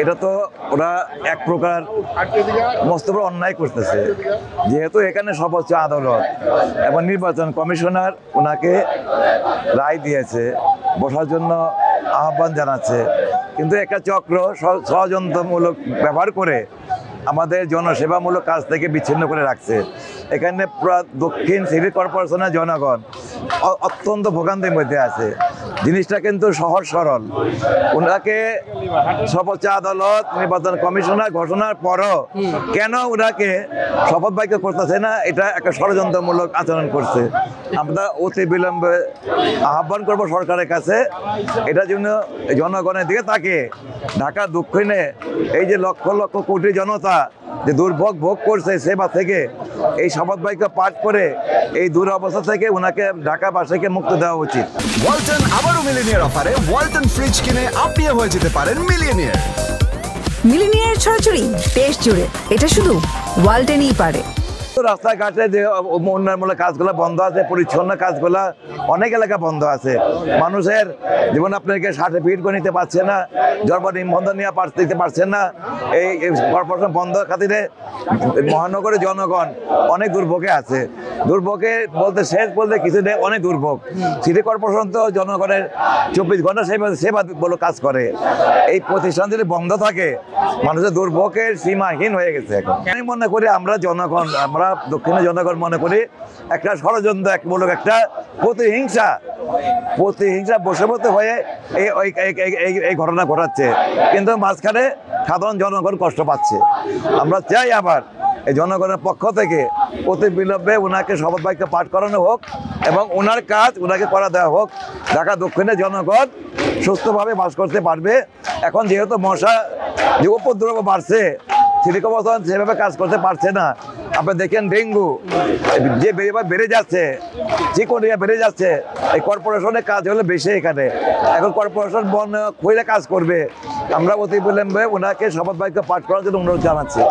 এটা তো ওরা এক প্রকার মস্ত বড় অন্যায় করতেছে। যেহেতু এখানে সর্বোচ্চ আদালত এবং নির্বাচন কমিশনার ওনাকে রায় দিয়েছে, বসার জন্য আহ্বান জানাচ্ছে, কিন্তু একটা চক্র ষড়যন্ত্রমূলক ব্যবহার করে আমাদের জনসেবামূলক কাজ থেকে বিচ্ছিন্ন করে রাখছে। এখানে পুরো দক্ষিণ সিটি কর্পোরেশনের জনগণ অত্যন্ত ভোগান্তির মধ্যে আছে। জিনিসটা কিন্তু সহজ সরল। ওনাকে সর্বোচ্চ আদালত নির্বাচন কমিশনার ঘোষণার পরও কেন ওনাকে শপথ বাক্য করতেছে না, এটা একটা ষড়যন্ত্রমূলক আচরণ করছে। আমরা অতি বিলম্বে আহ্বান করব সরকারের কাছে, এটার জন্য জনগণের দিকে তাকে ঢাকা দক্ষিণে এই যে লক্ষ লক্ষ কোটি জনতা যে দুর্ভোগ ভোগ করছে সেবা থেকে এই শপথ বাক্য পাঠ করে এই দুরবস্থা থেকে ওনাকে ঢাকাবাসীকে মুক্ত দেওয়া উচিত। ওয়ালটন আবারও মিলিনিয়ার অফারে ওয়ালটন ফ্রিজ কিনে আপনিও হয়ে যেতে পারেন মিলিয়নিয়ার। মিলিনিয়ার ছড়াছড়ি দেশ জুড়ে, এটা শুধু ওয়ালটেনই পারে। রাস্তাঘাটে যে উন্নয়নমূলক কাজগুলো বন্ধ আছে, পরিচ্ছন্ন কাজগুলো অনেক এলাকা বন্ধ আছে। মানুষের যেমন আপনাকে সার্টিফিকেট করে নিতে পারছে না, জন্ম নিবন্ধন নিয়ে দিতে পারছেন না। এই কর্পোরেশন বন্ধ খাতিরে মহানগরে জনগণ অনেক দুর্ভোগে আছে। দুর্ভোগে বলতে শেষ বলতে কিছু নেই, অনেক দুর্ভোগ। সিটি কর্পোরেশন তো জনগণের 24 ঘন্টা সেবা বলে কাজ করে। এই প্রতিষ্ঠান যদি বন্ধ থাকে মানুষের দুর্ভোগের সীমাহীন হয়ে গেছে। এখন আমি মনে করি আমরা জনগণ, আমরা দক্ষিণের জনগণ মনে করি একটা ষড়যন্ত্র মূলক একটা প্রতিহিংসা বশবর্তী হয়ে এই ঘটনা ঘটাচ্ছে, কিন্তু মাঝখানে সাধারণ জনগণ কষ্ট পাচ্ছে। আমরা চাই আবার এই জনগণের পক্ষ থেকে অতি বিলম্বে ওনাকে শপথ বাক্য পাঠ করানো হোক এবং ওনার কাজ ওনাকে করা দেওয়া হোক। ঢাকা দক্ষিণের জনগণ সুস্থভাবে বাস করতে পারবে। এখন যেহেতু মশা যে উপদ্রব বাড়ছে, সিটি কর্পোরেশন সেভাবে কাজ করতে পারছে না। আপনি দেখেন ডেঙ্গু যে বেড়ে যাচ্ছে, চিকুনগুনিয়া বেড়ে যাচ্ছে। এই কর্পোরেশনের কাজ হলে বেশি এখানে। এখন কর্পোরেশন বন খুলে কাজ করবে। আমরা অতি বিলম্বে ওনাকে শপথ বাক্য পাঠ করার জন্য অনুরোধ জানাচ্ছি।